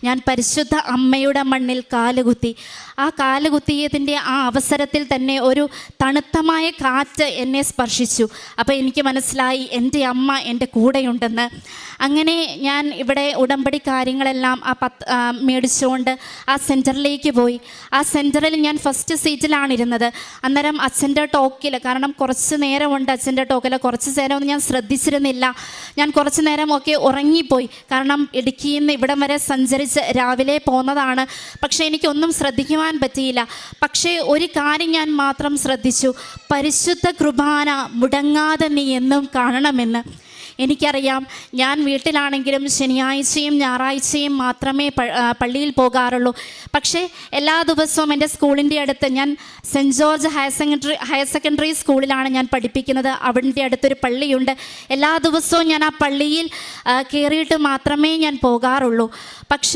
ഞാൻ പരിശുദ്ധ അമ്മയുടെ മണ്ണിൽ കാലുകുത്തി. ആ കാലുകുത്തിയതിൻ്റെ ആ അവസരത്തിൽ തന്നെ ഒരു തണുത്തമായ കാറ്റ് എന്നെ സ്പർശിച്ചു. അപ്പോൾ എനിക്ക് മനസ്സിലായി എൻ്റെ അമ്മ എൻ്റെ കൂടെയുണ്ടെന്ന്. അങ്ങനെ ഞാൻ ഇവിടെ ഉടമ്പടി കാര്യങ്ങളെല്ലാം മേടിച്ചുകൊണ്ട് ആ സെൻറ്ററിലേക്ക് പോയി. ആ സെൻറ്ററിൽ ഞാൻ ഫസ്റ്റ് സീറ്റിലാണ് ഇരുന്നത്. അന്നേരം അച്ഛൻ്റെ ടോക്കിൽ, കാരണം കുറച്ച് നേരമുണ്ട് അച്ഛൻ്റെ ടോക്കിൽ, കുറച്ച് നേരമൊന്നും ഞാൻ ശ്രദ്ധിച്ചിരുന്നില്ല. ഞാൻ കുറച്ച് നേരമൊക്കെ ഉറങ്ങിപ്പോയി. കാരണം ഇടുക്കിയിൽ നിന്ന് ഇവിടം വരെ സഞ്ചരിച്ച് രാവിലെ പോന്നതാണ്. പക്ഷേ എനിക്കൊന്നും ശ്രദ്ധിക്കുവാൻ പറ്റിയില്ല. പക്ഷേ ഒരു കാര്യം ഞാൻ മാത്രം ശ്രദ്ധിച്ചു, പരിശുദ്ധ കുർബാന മുടങ്ങാതെ നീ എന്നും കാണണമെന്ന്. എനിക്കറിയാം, ഞാൻ വീട്ടിലാണെങ്കിലും ശനിയാഴ്ചയും ഞായറാഴ്ചയും മാത്രമേ പള്ളിയിൽ പക്ഷേ എല്ലാ ദിവസവും എൻ്റെ സ്കൂളിൻ്റെ അടുത്ത്, ഞാൻ സെൻറ്റ് ജോർജ് ഹയർ സെക്കൻഡറി സ്കൂളിലാണ് ഞാൻ പഠിപ്പിക്കുന്നത്. അവിടെ അടുത്തൊരു പള്ളിയുണ്ട്. എല്ലാ ദിവസവും ഞാൻ ആ പള്ളിയിൽ കയറിയിട്ട് മാത്രമേ ഞാൻ പോകാറുള്ളൂ. പക്ഷേ